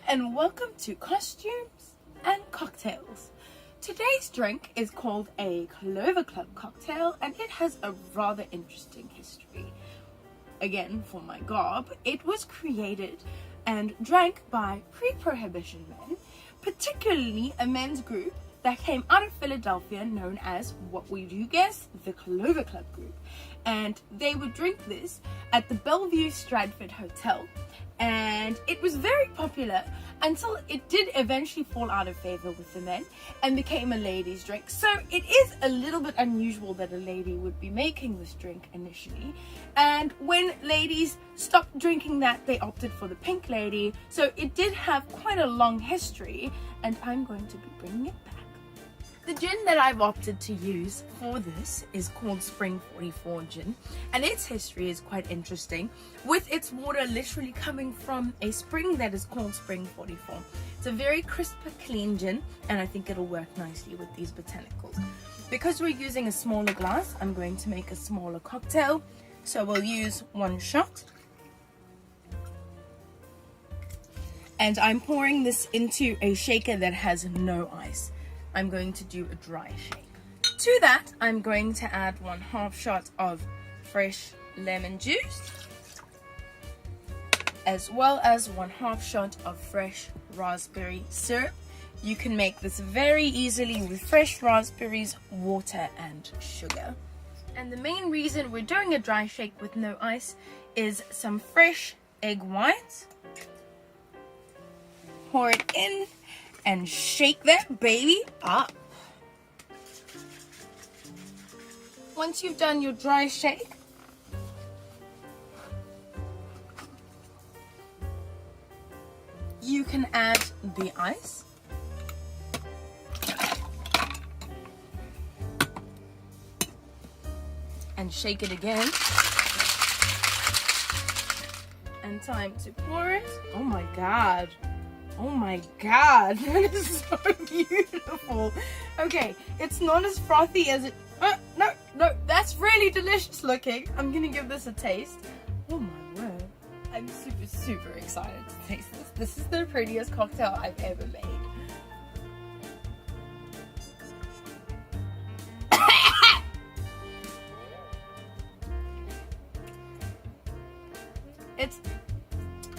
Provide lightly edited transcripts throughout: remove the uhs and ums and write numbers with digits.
and welcome to Costumes and Cocktails. Today's drink is called a Clover Club cocktail, and it has a rather interesting history. Again, for my garb, it was created and drank by pre-prohibition men, particularly a men's group that came out of Philadelphia known as, what would you guess, the Clover Club group. And they would drink this at the Bellevue Stratford Hotel, and it was very popular until it did eventually fall out of favor with the men and became a ladies' drink. So it is a little bit unusual that a lady would be making this drink initially, and when ladies stopped drinking that, they opted for the pink lady. So it did have quite a long history, and I'm going to be bringing it back. The gin that I've opted to use for this is called Spring 44 gin, and its history is quite interesting, with its water literally coming from a spring that is called Spring 44. It's a very crisp, clean gin, and I think it'll work nicely with these botanicals. Because we're using a smaller glass, I'm going to make a smaller cocktail, so we'll use 1 shot. And I'm pouring this into a shaker that has no ice. I'm going to do a dry shake. To that, I'm going to add 1/2 shot of fresh lemon juice, as well as 1/2 shot of fresh raspberry syrup. You can make this very easily with fresh raspberries, water, and sugar. And the main reason we're doing a dry shake with no ice is some fresh egg whites. Pour it in and shake that baby up. Once you've done your dry shake, you can add the ice. And shake it again. And time to pour it. Oh my god. Oh my god, that is so beautiful. Okay, it's not as frothy as it... No, that's really delicious looking. I'm gonna give this a taste. Oh my word. I'm super excited to taste this. This is the prettiest cocktail I've ever made. It's...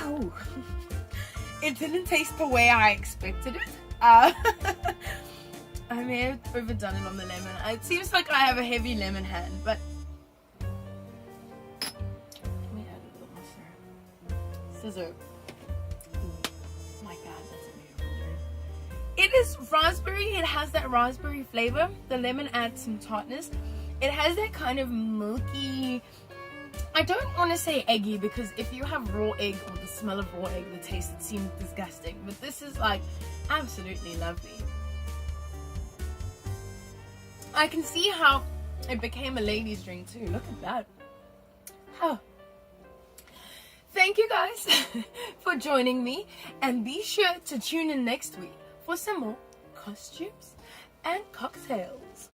Oh... It didn't taste the way I expected it. I may have overdone it on the lemon. It seems like I have a heavy lemon hand, but... Let me add a little more syrup. Scissor. Oh my god, that's a beautiful. It is raspberry. It has that raspberry flavor. The lemon adds some tartness. It has that kind of milky... I don't want to say eggy, because if you have raw egg or the smell of raw egg, the taste seems disgusting. But this is like absolutely lovely. I can see how it became a ladies' drink too. Look at that. Oh. Thank you guys for joining me, and be sure to tune in next week for some more costumes and cocktails.